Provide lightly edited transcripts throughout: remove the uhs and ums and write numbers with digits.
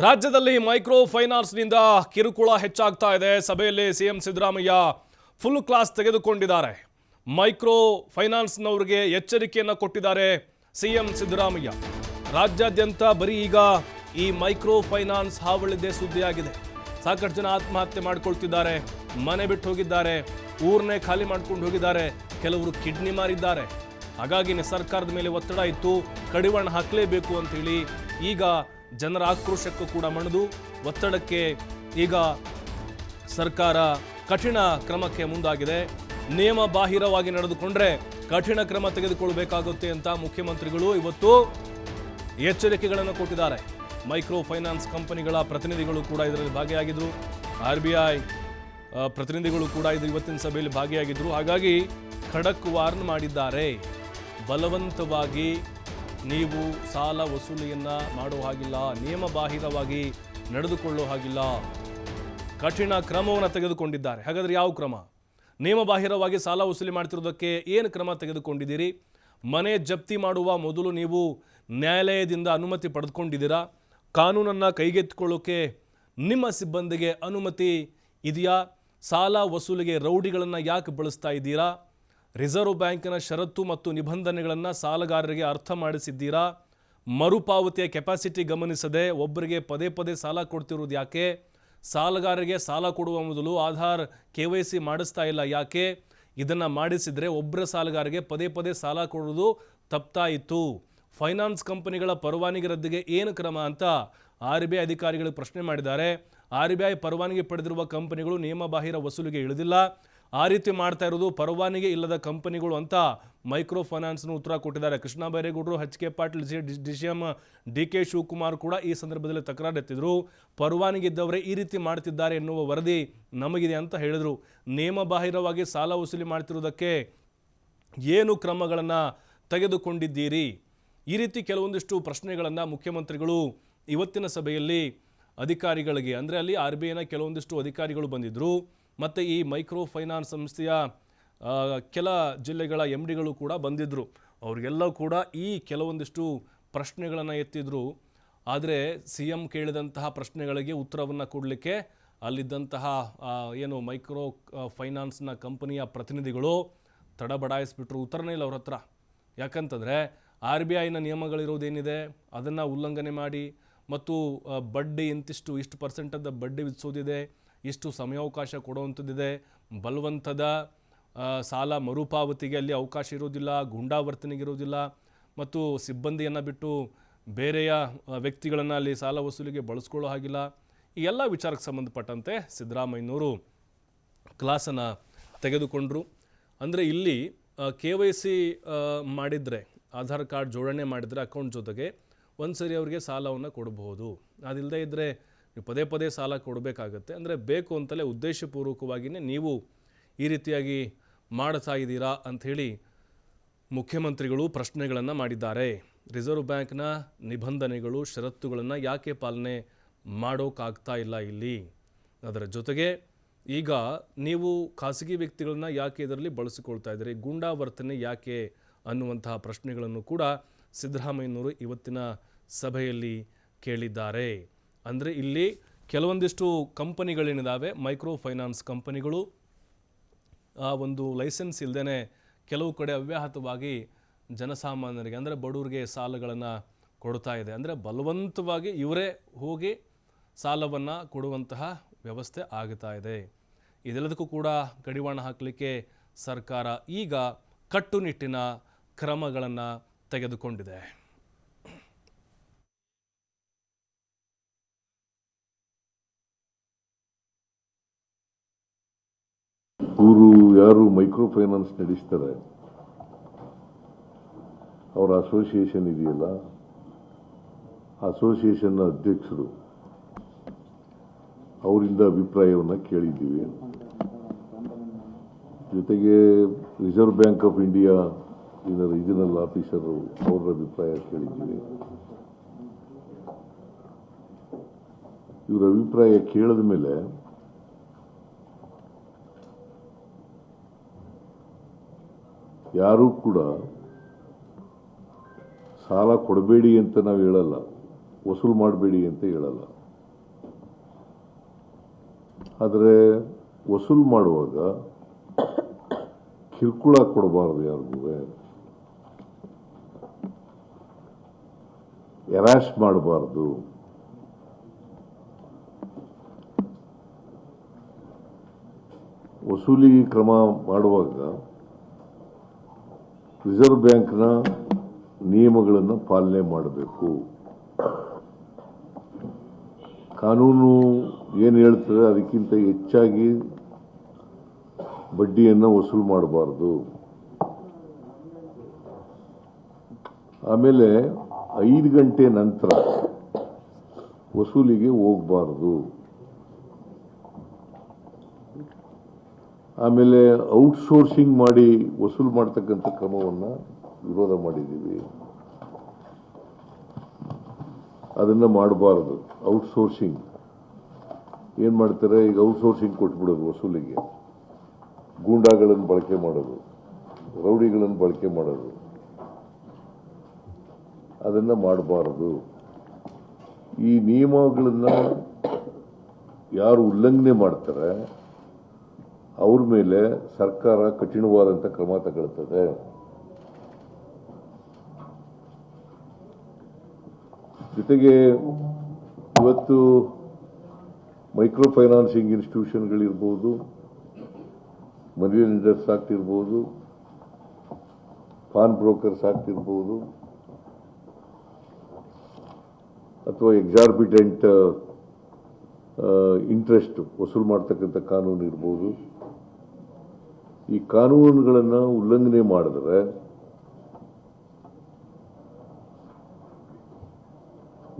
ರಾಜ್ಯದಲ್ಲಿ ಮೈಕ್ರೋ ಫೈನಾನ್ಸ್ನಿಂದ ಕಿರುಕುಳ ಹೆಚ್ಚಾಗ್ತಾ ಇದೆ. ಸಭೆಯಲ್ಲಿ ಸಿಎಂ ಸಿದ್ದರಾಮಯ್ಯ ಫುಲ್ ಕ್ಲಾಸ್ ತೆಗೆದುಕೊಂಡಿದ್ದಾರೆ. ಮೈಕ್ರೋ ಫೈನಾನ್ಸ್ನವರಿಗೆ ಎಚ್ಚರಿಕೆಯನ್ನು ಕೊಟ್ಟಿದ್ದಾರೆ ಸಿಎಂ ಸಿದ್ದರಾಮಯ್ಯ. ರಾಜ್ಯಾದ್ಯಂತ ಬರೀ ಈಗ ಈ ಮೈಕ್ರೋ ಫೈನಾನ್ಸ್ ಹಾವಳಿದೆ ಸುದ್ದಿಯಾಗಿದೆ. ಸಾಕಷ್ಟು ಜನ ಆತ್ಮಹತ್ಯೆ ಮಾಡ್ಕೊಳ್ತಿದ್ದಾರೆ, ಮನೆ ಬಿಟ್ಟು ಹೋಗಿದ್ದಾರೆ, ಊರನ್ನೇ ಖಾಲಿ ಮಾಡ್ಕೊಂಡು ಹೋಗಿದ್ದಾರೆ, ಕೆಲವರು ಕಿಡ್ನಿ ಮಾರಿದ್ದಾರೆ. ಹಾಗಾಗಿ ಸರ್ಕಾರದ ಮೇಲೆ ಒತ್ತಡ ಇತ್ತು, ಕಡಿವಾಣ ಹಾಕಲೇಬೇಕು ಅಂತೇಳಿ ಈಗ ಜನರ ಆಕ್ರೋಶಕ್ಕೂ ಕೂಡ ಮಣಿದು ಒತ್ತಡಕ್ಕೆ ಈಗ ಸರ್ಕಾರ ಕಠಿಣ ಕ್ರಮಕ್ಕೆ ಮುಂದಾಗಿದೆ. ನಿಯಮ ಬಾಹಿರವಾಗಿ ನಡೆದುಕೊಂಡ್ರೆ ಕಠಿಣ ಕ್ರಮ ತೆಗೆದುಕೊಳ್ಳಬೇಕಾಗುತ್ತೆ ಅಂತ ಮುಖ್ಯಮಂತ್ರಿಗಳು ಇವತ್ತು ಎಚ್ಚರಿಕೆಗಳನ್ನು ಕೊಟ್ಟಿದ್ದಾರೆ. ಮೈಕ್ರೋ ಫೈನಾನ್ಸ್ ಕಂಪನಿಗಳ ಪ್ರತಿನಿಧಿಗಳು ಕೂಡ ಇದರಲ್ಲಿ ಭಾಗಿಯಾಗಿದ್ದರು. RBI ಪ್ರತಿನಿಧಿಗಳು ಕೂಡ ಇವತ್ತಿನ ಸಭೆಯಲ್ಲಿ ಭಾಗಿಯಾಗಿದ್ದರು. ಹಾಗಾಗಿ ಖಡಕ್ ವಾರ್ನ್ ಮಾಡಿದ್ದಾರೆ. ಬಲವಂತವಾಗಿ ನೀವು ಸಾಲ ವಸೂಲಿಯನ್ನು ಮಾಡೋ ಹಾಗಿಲ್ಲ, ನಿಯಮ ಬಾಹಿರವಾಗಿ ನಡೆದುಕೊಳ್ಳೋ ಹಾಗಿಲ್ಲ, ಕಠಿಣ ಕ್ರಮವನ್ನು ತೆಗೆದುಕೊಂಡಿದ್ದಾರೆ. ಹಾಗಾದರೆ ಯಾವ ಕ್ರಮ? ನಿಯಮ ಬಾಹಿರವಾಗಿ ಸಾಲ ವಸೂಲಿ ಮಾಡ್ತಿರೋದಕ್ಕೆ ಏನು ಕ್ರಮ ತೆಗೆದುಕೊಂಡಿದ್ದೀರಿ? ಮನೆ ಜಪ್ತಿ ಮಾಡುವ ಮೊದಲು ನೀವು ನ್ಯಾಯಾಲಯದಿಂದ ಅನುಮತಿ ಪಡೆದುಕೊಂಡಿದ್ದೀರಾ? ಕಾನೂನನ್ನು ಕೈಗೆತ್ತಿಕೊಳ್ಳೋಕೆ ನಿಮ್ಮ ಸಿಬ್ಬಂದಿಗೆ ಅನುಮತಿ ಇದೆಯಾ? ಸಾಲ ವಸೂಲಿಗೆ ರೌಡಿಗಳನ್ನು ಯಾಕೆ ಬಳಸ್ತಾ ಇದ್ದೀರಾ? ರಿಸರ್ವ್ ಬ್ಯಾಂಕಿನ ಷರತ್ತು ಮತ್ತು ನಿಬಂಧನೆಗಳನ್ನು ಸಾಲಗಾರರಿಗೆ ಅರ್ಥ ಮಾಡಿಸಿದ್ದೀರಾ? ಮರುಪಾವತಿಯ ಕೆಪಾಸಿಟಿ ಗಮನಿಸದೆ ಒಬ್ಬರಿಗೆ ಪದೇ ಪದೇ ಸಾಲ ಕೊಡ್ತಿರೋದು ಯಾಕೆ? ಸಾಲಗಾರರಿಗೆ ಸಾಲ ಕೊಡುವ ಮೊದಲು ಆಧಾರ್ KYC ಮಾಡಿಸ್ತಾ ಇಲ್ಲ ಯಾಕೆ? ಇದನ್ನು ಮಾಡಿಸಿದರೆ ಒಬ್ಬರ ಸಾಲಗಾರರಿಗೆ ಪದೇ ಪದೇ ಸಾಲ ಕೊಡೋದು ತಪ್ಪಾಯಿತು. ಫೈನಾನ್ಸ್ ಕಂಪನಿಗಳ ಪರವಾನಗಿ ರದ್ದಿಗೆ ಏನು ಕ್ರಮ ಅಂತ RBI ಅಧಿಕಾರಿಗಳು ಪ್ರಶ್ನೆ ಮಾಡಿದ್ದಾರೆ. RBI ಪರವಾನಗಿ ಪಡೆದಿರುವ ಕಂಪನಿಗಳು ನಿಯಮ ಬಾಹಿರ ವಸೂಲಿಗೆ ಇಳಿದಿಲ್ಲ. ಆ ರೀತಿ ಮಾಡ್ತಾ ಇರೋದು ಪರವಾನಗಿ ಇಲ್ಲದ ಕಂಪನಿಗಳು ಅಂತ ಮೈಕ್ರೋ ಫೈನಾನ್ಸ್ನ ಉತ್ತರ ಕೊಟ್ಟಿದ್ದಾರೆ. Krishna ಬೈರೇಗೌಡರು, HK Patil, DCM DK Shivakumar ಕೂಡ ಈ ಸಂದರ್ಭದಲ್ಲಿ ತಕರಾರು ಎತ್ತಿದ್ರು. ಪರವಾನಗಿ ಇದ್ದವರೇ ಈ ರೀತಿ ಮಾಡ್ತಿದ್ದಾರೆ ಎನ್ನುವ ವರದಿ ನಮಗಿದೆ ಅಂತ ಹೇಳಿದರು. ನಿಯಮ ಬಾಹಿರವಾಗಿ ಸಾಲ ವಸೂಲಿ ಮಾಡ್ತಿರೋದಕ್ಕೆ ಏನು ಕ್ರಮಗಳನ್ನು ತೆಗೆದುಕೊಂಡಿದ್ದೀರಿ? ಈ ರೀತಿ ಕೆಲವೊಂದಿಷ್ಟು ಪ್ರಶ್ನೆಗಳನ್ನು ಮುಖ್ಯಮಂತ್ರಿಗಳು ಇವತ್ತಿನ ಸಭೆಯಲ್ಲಿ ಅಧಿಕಾರಿಗಳಿಗೆ, ಅಂದರೆ ಅಲ್ಲಿ RBIನ ಕೆಲವೊಂದಿಷ್ಟು ಅಧಿಕಾರಿಗಳು ಬಂದಿದ್ದರು, ಮತ್ತು ಈ ಮೈಕ್ರೋ ಫೈನಾನ್ಸ್ ಸಂಸ್ಥೆಯ ಕೆಲ ಜಿಲ್ಲೆಗಳ MDಗಳು ಕೂಡ ಬಂದಿದ್ದರು. ಅವರಿಗೆಲ್ಲ ಕೂಡ ಈ ಕೆಲವೊಂದಿಷ್ಟು ಪ್ರಶ್ನೆಗಳನ್ನು ಎತ್ತಿದ್ರು. ಆದರೆ CM ಕೇಳಿದಂತಹ ಪ್ರಶ್ನೆಗಳಿಗೆ ಉತ್ತರವನ್ನು ಕೊಡಲಿಕ್ಕೆ ಅಲ್ಲಿದ್ದಂತಹ ಏನು ಮೈಕ್ರೋ ಫೈನಾನ್ಸ್ನ ಕಂಪನಿಯ ಪ್ರತಿನಿಧಿಗಳು ತಡಬಡಾಯಿಸ್ಬಿಟ್ರು. ಉತ್ತರನೇ ಇಲ್ಲ ಅವ್ರ ಹತ್ರ. ಯಾಕಂತಂದರೆ RBIನ ನಿಯಮಗಳಿರೋದೇನಿದೆ ಅದನ್ನು ಉಲ್ಲಂಘನೆ ಮಾಡಿ, ಮತ್ತು ಬಡ್ಡಿ ಇಷ್ಟು ಪರ್ಸೆಂಟದ ಬಡ್ಡಿ ವಿಧಿಸೋದಿದೆ, ಇಷ್ಟು ಸಮಯಾವಕಾಶ ಕೊಡುವಂಥದ್ದಿದೆ, ಬಲವಂತದ ಸಾಲ ಮರುಪಾವತಿಗೆ ಅಲ್ಲಿ ಅವಕಾಶ ಇರೋದಿಲ್ಲ, ಗೂಂಡಾವರ್ತನೆಗಿರೋದಿಲ್ಲ, ಮತ್ತು ಸಿಬ್ಬಂದಿಯನ್ನು ಬಿಟ್ಟು ಬೇರೆಯ ವ್ಯಕ್ತಿಗಳನ್ನು ಅಲ್ಲಿ ಸಾಲ ವಸೂಲಿಗೆ ಬಳಸ್ಕೊಳ್ಳೋ ಹಾಗಿಲ್ಲ. ಈ ಎಲ್ಲ ವಿಚಾರಕ್ಕೆ ಸಂಬಂಧಪಟ್ಟಂತೆ ಸಿದ್ದರಾಮಯ್ಯನವರು ಕ್ಲಾಸನ್ನು ತೆಗೆದುಕೊಂಡರು. ಅಂದರೆ ಇಲ್ಲಿ KYC ಮಾಡಿದರೆ, ಆಧಾರ್ ಕಾರ್ಡ್ ಜೋಡಣೆ ಮಾಡಿದರೆ ಅಕೌಂಟ್ ಜೊತೆಗೆ ಒಂದು ಸರಿ ಅವರಿಗೆ ಸಾಲವನ್ನು ಕೊಡಬಹುದು. ಅದಿಲ್ಲದೆ ಇದ್ದರೆ ನೀವು ಪದೇ ಪದೇ ಸಾಲ ಕೊಡಬೇಕಾಗತ್ತೆ. ಅಂದರೆ ಬೇಕು ಅಂತಲೇ ಉದ್ದೇಶಪೂರ್ವಕವಾಗಿಯೇ ನೀವು ಈ ರೀತಿಯಾಗಿ ಮಾಡ್ತಾ ಇದ್ದೀರಾ ಅಂಥೇಳಿ ಮುಖ್ಯಮಂತ್ರಿಗಳು ಪ್ರಶ್ನೆಗಳನ್ನು ಮಾಡಿದ್ದಾರೆ. ರಿಸರ್ವ್ ಬ್ಯಾಂಕ್ನ ನಿಬಂಧನೆಗಳು, ಷರತ್ತುಗಳನ್ನು ಯಾಕೆ ಪಾಲನೆ ಮಾಡೋಕ್ಕಾಗ್ತಾ ಇಲ್ಲ ಇಲ್ಲಿ? ಅದರ ಜೊತೆಗೆ ಈಗ ನೀವು ಖಾಸಗಿ ವ್ಯಕ್ತಿಗಳನ್ನ ಯಾಕೆ ಇದರಲ್ಲಿ ಬಳಸಿಕೊಳ್ತಾ ಇದ್ದೀರಿ? ಗೂಂಡಾವರ್ತನೆ ಯಾಕೆ ಅನ್ನುವಂತಹ ಪ್ರಶ್ನೆಗಳನ್ನು ಕೂಡ ಸಿದ್ದರಾಮಯ್ಯನವರು ಇವತ್ತಿನ ಸಭೆಯಲ್ಲಿ ಕೇಳಿದ್ದಾರೆ. ಅಂದರೆ ಇಲ್ಲಿ ಕೆಲವೊಂದಿಷ್ಟು ಕಂಪನಿಗಳೇನಿದ್ದಾವೆ, ಮೈಕ್ರೋ ಫೈನಾನ್ಸ್ ಕಂಪನಿಗಳು ಒಂದು ಲೈಸೆನ್ಸ್ ಇಲ್ಲದೇ ಕೆಲವು ಕಡೆ ಅವ್ಯಾಹತವಾಗಿ ಜನಸಾಮಾನ್ಯರಿಗೆ, ಅಂದರೆ ಬಡವರಿಗೆ ಸಾಲಗಳನ್ನು ಕೊಡ್ತಾ ಇದೆ. ಅಂದರೆ ಬಲವಂತವಾಗಿ ಇವರೇ ಹೋಗಿ ಸಾಲವನ್ನು ಕೊಡುವಂತಹ ವ್ಯವಸ್ಥೆ ಆಗ್ತಾ ಇದೆ. ಇದೆಲ್ಲದಕ್ಕೂ ಕೂಡ ಕಡಿವಾಣ ಹಾಕಲಿಕ್ಕೆ ಸರ್ಕಾರ ಈಗ ಕಟ್ಟುನಿಟ್ಟಿನ ಕ್ರಮಗಳನ್ನು ತೆಗೆದುಕೊಂಡಿದೆ. ಇವರು ಯಾರು ಮೈಕ್ರೋ ಫೈನಾನ್ಸ್ ನಡೆಸ್ತಾರೆ, ಅವರ ಅಸೋಸಿಯೇಷನ್ ಇದೆಯಲ್ಲ, ಅಸೋಸಿಯೇಷನ್ನ ಅಧ್ಯಕ್ಷರು ಅವರಿಂದ ಅಭಿಪ್ರಾಯವನ್ನು ಕೇಳಿದ್ದೀವಿ. ಜೊತೆಗೆ reserve bank of India regional officer ಅವರ ಅಭಿಪ್ರಾಯ ಕೇಳಿದ್ದೀವಿ. ಇವರ ಅಭಿಪ್ರಾಯ ಕೇಳಿದ ಮೇಲೆ ಯಾರೂ ಕೂಡ ಸಾಲ ಕೊಡಬೇಡಿ ಅಂತ ನಾವು ಹೇಳಲ್ಲ, ವಸೂಲು ಮಾಡಬೇಡಿ ಅಂತ ಹೇಳಲ್ಲ. ಆದರೆ ವಸೂಲು ಮಾಡುವಾಗ ಕಿರುಕುಳ ಕೊಡಬಾರ್ದು, ಯಾರಿಗೂ ಎರಾಶ್ ಮಾಡಬಾರ್ದು. ವಸೂಲಿ ಕ್ರಮ ಮಾಡುವಾಗ ರಿಸರ್ವ್ ಬ್ಯಾಂಕ್ನ ನಿಯಮಗಳನ್ನು ಪಾಲನೆ ಮಾಡಬೇಕು. ಕಾನೂನು ಏನು ಹೇಳ್ತದೆ ಅದಕ್ಕಿಂತ ಹೆಚ್ಚಾಗಿ ಬಡ್ಡಿಯನ್ನು ವಸೂಲು ಮಾಡಬಾರ್ದು. ಆಮೇಲೆ 5 ಗಂಟೆ ನಂತರ ವಸೂಲಿಗೆ ಹೋಗಬಾರ್ದು. ಆಮೇಲೆ ಔಟ್ಸೋರ್ಸಿಂಗ್ ಮಾಡಿ ವಸೂಲು ಮಾಡ್ತಕ್ಕಂಥ ಕ್ರಮವನ್ನು ವಿರೋಧ ಮಾಡಿದ್ದೀವಿ. ಅದನ್ನು ಮಾಡಬಾರದು. ಔಟ್ಸೋರ್ಸಿಂಗ್ ಏನು ಮಾಡ್ತಾರೆ, ಈಗ ಔಟ್ಸೋರ್ಸಿಂಗ್ ಕೊಟ್ಬಿಡೋದು ವಸೂಲಿಗೆ, ಗೂಂಡಾಗಳನ್ನು ಬಳಕೆ ಮಾಡೋದು, ರೌಡಿಗಳನ್ನು ಬಳಕೆ ಮಾಡೋದು, ಅದನ್ನು ಮಾಡಬಾರದು. ಈ ನಿಯಮಗಳನ್ನು ಯಾರು ಉಲ್ಲಂಘನೆ ಮಾಡ್ತಾರೆ ಅವ್ರ ಮೇಲೆ ಸರ್ಕಾರ ಕಠಿಣವಾದಂಥ ಕ್ರಮ ತಗೊಳ್ತದೆ. ಜೊತೆಗೆ ಇವತ್ತು ಮೈಕ್ರೋ ಫೈನಾನ್ಸಿಂಗ್ ಇನ್ಸ್ಟಿಟ್ಯೂಷನ್ಗಳಿರ್ಬೋದು, ಮನಿ ಲೆಂಡರ್ಸ್ ಆಕ್ಟ್ ಇರ್ಬೋದು, ಪಾನ್ ಬ್ರೋಕರ್ಸ್ ಆಕ್ಟ್ ಇರ್ಬೋದು, ಅಥವಾ ಎಕ್ಸಾರ್ಬಿಟೆಂಟ್ ಇಂಟ್ರೆಸ್ಟ್ ವಸೂಲು ಮಾಡ್ತಕ್ಕಂಥ ಕಾನೂನು ಇರ್ಬೋದು. ಈ ಕಾನೂನುಗಳನ್ನು ಉಲ್ಲಂಘನೆ ಮಾಡಿದ್ರೆ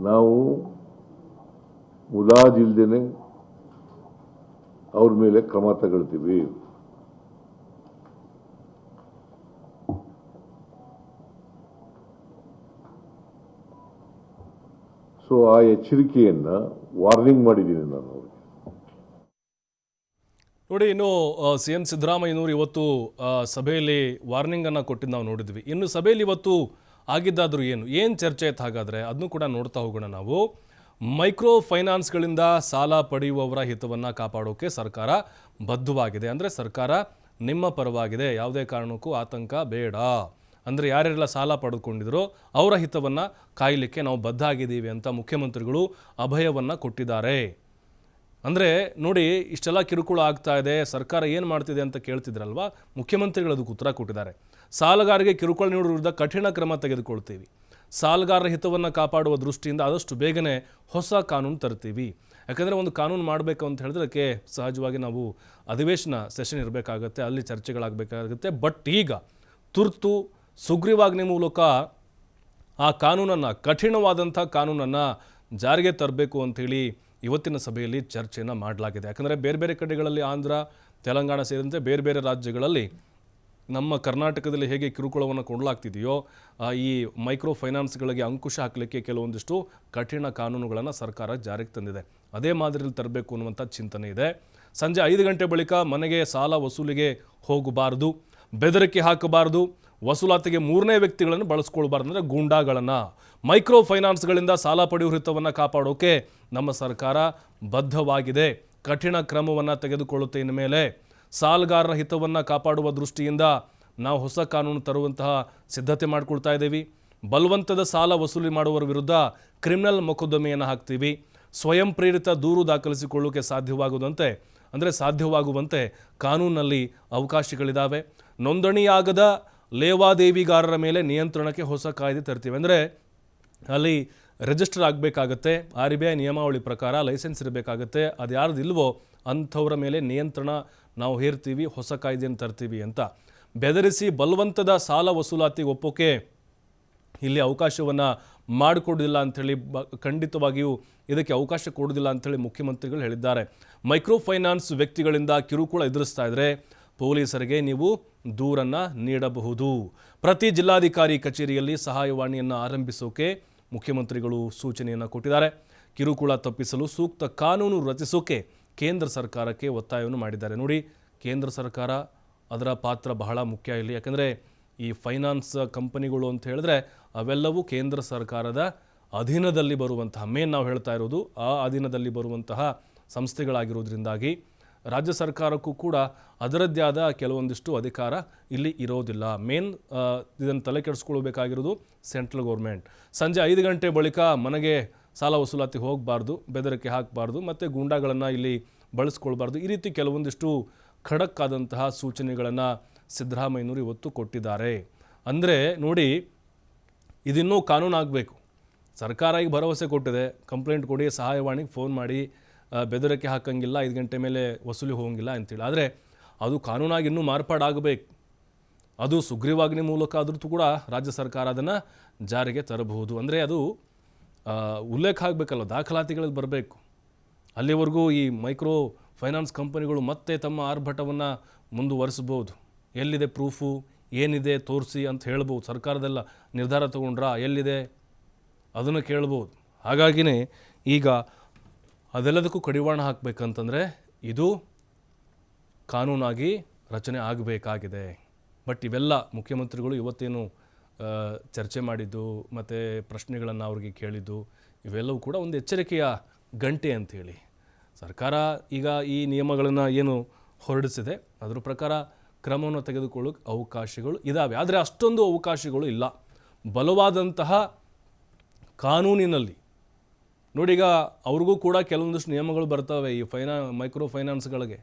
ನಾವು ಮುಲಾಜಿಲ್ದೇನೆ ಅವ್ರ ಮೇಲೆ ಕ್ರಮ ತಗೊಳ್ತೀವಿ. ಸೊ ಆ ಎಚ್ಚರಿಕೆಯನ್ನ ವಾರ್ನಿಂಗ್ ಮಾಡಿದ್ದೀನಿ ನಾನು ಅವ್ರಿಗೆ. ನೋಡಿ, ಇನ್ನು CM ಸಿದ್ದರಾಮಯ್ಯನವರು ಇವತ್ತು ಸಭೆಯಲ್ಲಿ ವಾರ್ನಿಂಗನ್ನು ಕೊಟ್ಟಿದ್ದು ನಾವು ನೋಡಿದ್ವಿ. ಇನ್ನು ಸಭೆಯಲ್ಲಿ ಇವತ್ತು ಆಗಿದ್ದಾದರೂ ಏನು ಚರ್ಚೆ ಆಯ್ತು ಹಾಗಾದರೆ ಅದನ್ನು ಕೂಡ ನೋಡ್ತಾ ಹೋಗೋಣ ನಾವು. ಮೈಕ್ರೋ ಫೈನಾನ್ಸ್ಗಳಿಂದ ಸಾಲ ಪಡೆಯುವವರ ಹಿತವನ್ನು ಕಾಪಾಡೋಕೆ ಸರ್ಕಾರ ಬದ್ಧವಾಗಿದೆ. ಅಂದರೆ ಸರ್ಕಾರ ನಿಮ್ಮ ಪರವಾಗಿದೆ, ಯಾವುದೇ ಕಾರಣಕ್ಕೂ ಆತಂಕ ಬೇಡ. ಅಂದರೆ ಯಾರ್ಯಾರೆಲ್ಲ ಸಾಲ ಪಡೆದುಕೊಂಡಿದ್ರೋ ಅವರ ಹಿತವನ್ನು ಕಾಯಲಿಕ್ಕೆ ನಾವು ಬದ್ಧ ಆಗಿದ್ದೀವಿ ಅಂತ ಮುಖ್ಯಮಂತ್ರಿಗಳು ಅಭಯವನ್ನು ಕೊಟ್ಟಿದ್ದಾರೆ. ಅಂದರೆ ನೋಡಿ, ಇಷ್ಟೆಲ್ಲ ಕಿರುಕುಳ ಆಗ್ತಾ ಇದೆ, ಸರ್ಕಾರ ಏನು ಮಾಡ್ತಿದೆ ಅಂತ ಕೇಳ್ತಿದ್ರಲ್ವಾ, ಮುಖ್ಯಮಂತ್ರಿಗಳು ಅದಕ್ಕೆ ಉತ್ತರ ಕೊಟ್ಟಿದ್ದಾರೆ. ಸಾಲಗಾರರಿಗೆ ಕಿರುಕುಳ ನೀಡುವ ವಿರುದ್ಧ ಕಠಿಣ ಕ್ರಮ ತೆಗೆದುಕೊಳ್ತೀವಿ. ಸಾಲಗಾರರ ಹಿತವನ್ನು ಕಾಪಾಡುವ ದೃಷ್ಟಿಯಿಂದ ಆದಷ್ಟು ಬೇಗನೆ ಹೊಸ ಕಾನೂನು ತರ್ತೀವಿ. ಯಾಕಂದರೆ ಒಂದು ಕಾನೂನು ಮಾಡಬೇಕು ಅಂತ ಹೇಳಿದ್ರೆ ಸಹಜವಾಗಿ ನಾವು ಅಧಿವೇಶನ ಸೆಷನ್ ಇರಬೇಕಾಗತ್ತೆ, ಅಲ್ಲಿ ಚರ್ಚೆಗಳಾಗಬೇಕಾಗುತ್ತೆ. ಬಟ್ ಈಗ ತುರ್ತು ಸುಗ್ರೀವಾಜ್ಞೆ ಮೂಲಕ ಆ ಕಾನೂನನ್ನು, ಕಠಿಣವಾದಂಥ ಕಾನೂನನ್ನು ಜಾರಿಗೆ ತರಬೇಕು ಅಂಥೇಳಿ ಇವತ್ತಿನ ಸಭೆಯಲ್ಲಿ ಚರ್ಚೆಯನ್ನು ಮಾಡಲಾಗಿದೆ. ಯಾಕಂದರೆ ಬೇರೆ ಬೇರೆ ಕಡೆಗಳಲ್ಲಿ, ಆಂಧ್ರ, ತೆಲಂಗಾಣ ಸೇರಿದಂತೆ ಬೇರೆ ಬೇರೆ ರಾಜ್ಯಗಳಲ್ಲಿ ನಮ್ಮ ಕರ್ನಾಟಕದಲ್ಲಿ ಹೇಗೆ ಕಿರುಕುಳವನ್ನು ಕೊಡಲಾಗ್ತಿದೆಯೋ ಈ ಮೈಕ್ರೋ ಫೈನಾನ್ಸ್ಗಳಿಗೆ ಅಂಕುಶ ಹಾಕಲಿಕ್ಕೆ ಕೆಲವೊಂದಿಷ್ಟು ಕಠಿಣ ಕಾನೂನುಗಳನ್ನು ಸರ್ಕಾರ ಜಾರಿಗೆ ತಂದಿದೆ. ಅದೇ ಮಾದರಿಯಲ್ಲಿ ತರಬೇಕು ಅನ್ನುವಂಥ ಚಿಂತನೆ ಇದೆ. ಸಂಜೆ 5 ಗಂಟೆ ಬಳಿಕ ಮನೆಗೆ ಸಾಲ ವಸೂಲಿಗೆ ಹೋಗಬಾರ್ದು, ಬೆದರಿಕೆ ಹಾಕಬಾರ್ದು, ವಸೂಲಾತಿಗೆ 3ನೇ ವ್ಯಕ್ತಿಗಳನ್ನು ಬಳಸ್ಕೊಳ್ಬಾರ್ದು. ಅಂದರೆ ಗೂಂಡಾಗಳನ್ನು. ಮೈಕ್ರೋ ಫೈನಾನ್ಸ್ಗಳಿಂದ ಸಾಲ ಪಡೆಯುವ ಹಿತವನ್ನು ಕಾಪಾಡೋಕೆ ನಮ್ಮ ಸರ್ಕಾರ ಬದ್ಧವಾಗಿದೆ, ಕಠಿಣ ಕ್ರಮವನ್ನು ತೆಗೆದುಕೊಳ್ಳುತ್ತೆ. ಇನ್ಮೇಲೆ ಸಾಲಗಾರರ ಹಿತವನ್ನು ಕಾಪಾಡುವ ದೃಷ್ಟಿಯಿಂದ ನಾವು ಹೊಸ ಕಾನೂನು ತರುವಂತಹ ಸಿದ್ಧತೆ ಮಾಡಿಕೊಳ್ತಾ ಇದ್ದೀವಿ. ಬಲವಂತದ ಸಾಲ ವಸೂಲಿ ಮಾಡುವವರ ವಿರುದ್ಧ ಕ್ರಿಮಿನಲ್ ಮೊಕದ್ದಮೆಯನ್ನು ಹಾಕ್ತೀವಿ. ಸ್ವಯಂ ಪ್ರೇರಿತ ದೂರು ದಾಖಲಿಸಿಕೊಳ್ಳೋಕೆ ಸಾಧ್ಯವಾಗುವಂತೆ ಕಾನೂನಲ್ಲಿ ಅವಕಾಶಗಳಿದ್ದಾವೆ. ನೋಂದಣಿಯಾಗದ ಲೇವಾದೇವಿಗಾರರ ಮೇಲೆ ನಿಯಂತ್ರಣಕ್ಕೆ ಹೊಸ ಕಾಯ್ದೆ ತರ್ತೀವಿ. ಅಂದರೆ ಅಲ್ಲಿ ರಿಜಿಸ್ಟರ್ ಆಗಬೇಕಾಗತ್ತೆ, RBI ನಿಯಮಾವಳಿ ಪ್ರಕಾರ ಲೈಸೆನ್ಸ್ ಇರಬೇಕಾಗತ್ತೆ. ಅದು ಯಾರ್ದು ಇಲ್ವೋ ಅಂಥವ್ರ ಮೇಲೆ ನಿಯಂತ್ರಣ ನಾವು ಹೇರ್ತೀವಿ, ಹೊಸ ಕಾಯ್ದೆಯನ್ನು ತರ್ತೀವಿ ಅಂತ. ಬೆದರಿಸಿ ಬಲವಂತದ ಸಾಲ ವಸೂಲಾತಿಗೆ ಒಪ್ಪೋಕೆ ಇಲ್ಲಿ ಅವಕಾಶವನ್ನು ಮಾಡಿಕೊಡೋದಿಲ್ಲ ಅಂಥೇಳಿ, ಖಂಡಿತವಾಗಿಯೂ ಇದಕ್ಕೆ ಅವಕಾಶ ಕೊಡೋದಿಲ್ಲ ಅಂಥೇಳಿ ಮುಖ್ಯಮಂತ್ರಿಗಳು ಹೇಳಿದ್ದಾರೆ. ಮೈಕ್ರೋ ಫೈನಾನ್ಸ್ ವ್ಯಕ್ತಿಗಳಿಂದ ಕಿರುಕುಳ ಎದುರಿಸ್ತಾ ಇದ್ದರೆ ಪೊಲೀಸರಿಗೆ ನೀವು ದೂರನ್ನು ನೀಡಬಹುದು. ಪ್ರತಿ ಜಿಲ್ಲಾಧಿಕಾರಿ ಕಚೇರಿಯಲ್ಲಿ ಸಹಾಯವಾಣಿಯನ್ನು ಆರಂಭಿಸೋಕೆ ಮುಖ್ಯಮಂತ್ರಿಗಳು ಸೂಚನೆಯನ್ನು ಕೊಟ್ಟಿದ್ದಾರೆ. ಕಿರುಕುಳ ತಪ್ಪಿಸಲು ಸೂಕ್ತ ಕಾನೂನು ರಚಿಸೋಕೆ ಕೇಂದ್ರ ಸರ್ಕಾರಕ್ಕೆ ಒತ್ತಾಯವನ್ನು ಮಾಡಿದ್ದಾರೆ. ನೋಡಿ, ಕೇಂದ್ರ ಸರ್ಕಾರ ಅದರ ಪಾತ್ರ ಬಹಳ ಮುಖ್ಯ ಇಲ್ಲಿ. ಯಾಕಂದರೆ ಈ ಫೈನಾನ್ಸ್ ಕಂಪನಿಗಳು ಅಂತ ಹೇಳಿದ್ರೆ ಅವೆಲ್ಲವೂ ಕೇಂದ್ರ ಸರ್ಕಾರದ ಅಧೀನದಲ್ಲಿ ಬರುವಂತಹ, ಮೇನ್ ನಾವು ಹೇಳ್ತಾ ಇರೋದು ಆ ಅಧೀನದಲ್ಲಿ ಬರುವಂತಹ ಸಂಸ್ಥೆಗಳಾಗಿರೋದ್ರಿಂದಾಗಿ ರಾಜ್ಯ ಸರ್ಕಾರಕ್ಕೂ ಕೂಡ ಅದರದ್ದೇ ಆದ ಕೆಲವೊಂದಿಷ್ಟು ಅಧಿಕಾರ ಇಲ್ಲಿ ಇರೋದಿಲ್ಲ. ಮೇನ್ ಇದನ್ನು ತಲೆ ಕೆಡಿಸ್ಕೊಳ್ಬೇಕಾಗಿರೋದು ಸೆಂಟ್ರಲ್ ಗೌರ್ಮೆಂಟ್. ಸಂಜೆ 5 ಗಂಟೆ ಬಳಿಕ ಮನೆಗೆ ಸಾಲ ವಸೂಲಾತಿ ಹೋಗಬಾರ್ದು, ಬೆದರಿಕೆ ಹಾಕಬಾರ್ದು, ಮತ್ತು ಗೂಂಡಾಗಳನ್ನು ಇಲ್ಲಿ ಬಳಸ್ಕೊಳ್ಬಾರ್ದು. ಈ ರೀತಿ ಕೆಲವೊಂದಿಷ್ಟು ಖಡಕ್ ಆದಂತಹ ಸೂಚನೆಗಳನ್ನು ಸಿದ್ದರಾಮಯ್ಯನವರು ಇವತ್ತು ಕೊಟ್ಟಿದ್ದಾರೆ. ಅಂದರೆ ನೋಡಿ, ಇದಿನ್ನೂ ಕಾನೂನು ಆಗಬೇಕು. ಸರ್ಕಾರ ಈಗ ಭರವಸೆ ಕೊಟ್ಟಿದೆ, ಕಂಪ್ಲೇಂಟ್ ಕೊಡಿ, ಸಹಾಯವಾಣಿಗೆ ಫೋನ್ ಮಾಡಿ, ಬೆದರಿಕೆ ಹಾಕಂಗಿಲ್ಲ, 5 ಗಂಟೆ ಮೇಲೆ ವಸೂಲಿ ಹೋಗಂಗಿಲ್ಲ ಅಂತೇಳಿ. ಆದರೆ ಅದು ಕಾನೂನಾಗಿ ಇನ್ನೂ ಮಾರ್ಪಾಡಾಗಬೇಕು. ಅದು ಸುಗ್ರೀವಾಜ್ಞೆ ಮೂಲಕ ಆದ್ರೂ ಕೂಡ ರಾಜ್ಯ ಸರ್ಕಾರ ಅದನ್ನು ಜಾರಿಗೆ ತರಬಹುದು. ಅಂದರೆ ಅದು ಉಲ್ಲೇಖ ಆಗಬೇಕಲ್ಲ, ದಾಖಲಾತಿಗಳಲ್ಲಿ ಬರಬೇಕು. ಅಲ್ಲಿವರೆಗೂ ಈ ಮೈಕ್ರೋ ಫೈನಾನ್ಸ್ ಕಂಪನಿಗಳು ಮತ್ತೆ ತಮ್ಮ ಆರ್ಭಟವನ್ನು ಮುಂದುವರಿಸ್ಬೋದು. ಎಲ್ಲಿದೆ ಪ್ರೂಫು, ಏನಿದೆ ತೋರಿಸಿ ಅಂತ ಹೇಳ್ಬೋದು. ಸರ್ಕಾರದೆಲ್ಲ ನಿರ್ಧಾರ ತಗೊಂಡ್ರಾ, ಎಲ್ಲಿದೆ ಅದನ್ನು ಕೇಳ್ಬೋದು. ಹಾಗಾಗಿನೇ ಈಗ ಅದೆಲ್ಲದಕ್ಕೂ ಕಡಿವಾಣ ಹಾಕಬೇಕಂತಂದರೆ ಇದು ಕಾನೂನಾಗಿ ರಚನೆ ಆಗಬೇಕಾಗಿದೆ. ಬಟ್ ಇವೆಲ್ಲ ಮುಖ್ಯಮಂತ್ರಿಗಳು ಇವತ್ತೇನು ಚರ್ಚೆ ಮಾಡಿದ್ದು ಮತ್ತು ಪ್ರಶ್ನೆಗಳನ್ನು ಅವ್ರಿಗೆ ಕೇಳಿದ್ದು ಇವೆಲ್ಲವೂ ಕೂಡ ಒಂದು ಎಚ್ಚರಿಕೆಯ ಗಂಟೆ ಅಂಥೇಳಿ. ಸರ್ಕಾರ ಈಗ ಈ ನಿಯಮಗಳನ್ನು ಏನು ಹೊರಡಿಸಿದೆ ಅದರ ಪ್ರಕಾರ ಕ್ರಮವನ್ನು ತೆಗೆದುಕೊಳ್ಳೋಕೆ ಅವಕಾಶಗಳು ಇದ್ದಾವೆ. ಆದರೆ ಅಷ್ಟೊಂದು ಅವಕಾಶಗಳು ಇಲ್ಲ. ಬಲವಾದಂತಹ ಕಾನೂನಿನಲ್ಲಿ ನೋಡಿ, ಈಗ ಅವ್ರಿಗೂ ಕೂಡ ಕೆಲವೊಂದಿಷ್ಟು ನಿಯಮಗಳು ಬರ್ತವೆ ಈ ಮೈಕ್ರೋ ಫೈನಾನ್ಸ್ಗಳಿಗೆ.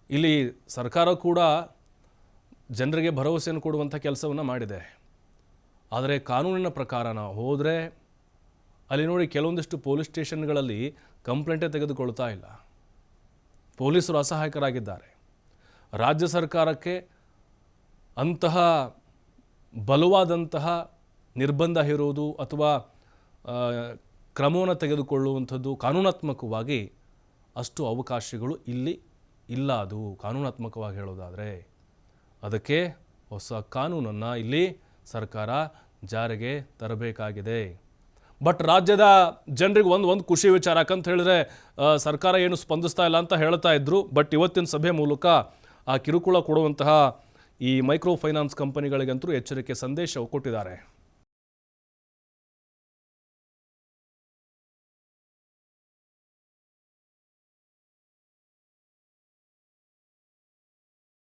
ಇಲ್ಲಿ ಸರ್ಕಾರ ಕೂಡ ಜನರಿಗೆ ಭರವಸೆಯನ್ನು ಕೊಡುವಂಥ ಕೆಲಸವನ್ನು ಮಾಡಿದೆ. ಆದರೆ ಕಾನೂನಿನ ಪ್ರಕಾರ ನಾವು ಹೋದರೆ ಅಲ್ಲಿ ನೋಡಿ, ಕೆಲವೊಂದಿಷ್ಟು ಪೊಲೀಸ್ ಸ್ಟೇಷನ್ಗಳಲ್ಲಿ ಕಂಪ್ಲೇಂಟೇ ತೆಗೆದುಕೊಳ್ತಾ ಇಲ್ಲ. ಪೊಲೀಸರು ಅಸಹಾಯಕರಾಗಿದ್ದಾರೆ. ರಾಜ್ಯ ಸರ್ಕಾರಕ್ಕೆ ಅಂತಹ ಬಲವಾದಂತಹ ನಿರ್ಬಂಧ ಹೇರುವುದು ಅಥವಾ ಕ್ರಮವನ್ನು ತೆಗೆದುಕೊಳ್ಳುವಂಥದ್ದು ಕಾನೂನಾತ್ಮಕವಾಗಿ ಅಷ್ಟು ಅವಕಾಶಗಳು ಇಲ್ಲಿ ಇಲ್ಲ. ಅದು ಕಾನೂನಾತ್ಮಕವಾಗಿ ಹೇಳೋದಾದರೆ ಅದಕ್ಕೆ ಹೊಸ ಕಾನೂನನ್ನು ಇಲ್ಲಿ ಸರ್ಕಾರ ಜಾರಿಗೆ ತರಬೇಕಾಗಿದೆ. ಬಟ್ ರಾಜ್ಯದ ಜನರಿಗೆ ಒಂದು ಖುಷಿ ವಿಚಾರ, ಯಾಕಂತ ಹೇಳಿದ್ರೆ ಸರ್ಕಾರ ಏನು ಸ್ಪಂದಿಸ್ತಾ ಇಲ್ಲ ಅಂತ ಹೇಳ್ತಾ ಇದ್ರು. ಬಟ್ ಇವತ್ತಿನ ಸಭೆ ಮೂಲಕ ಆ ಕಿರುಕುಳ ಕೊಡುವಂತಹ ಈ ಮೈಕ್ರೋ ಫೈನಾನ್ಸ್ ಕಂಪನಿಗಳಿಗಂತೂ ಎಚ್ಚರಿಕೆ ಸಂದೇಶ ಕೊಟ್ಟಿದ್ದಾರೆ.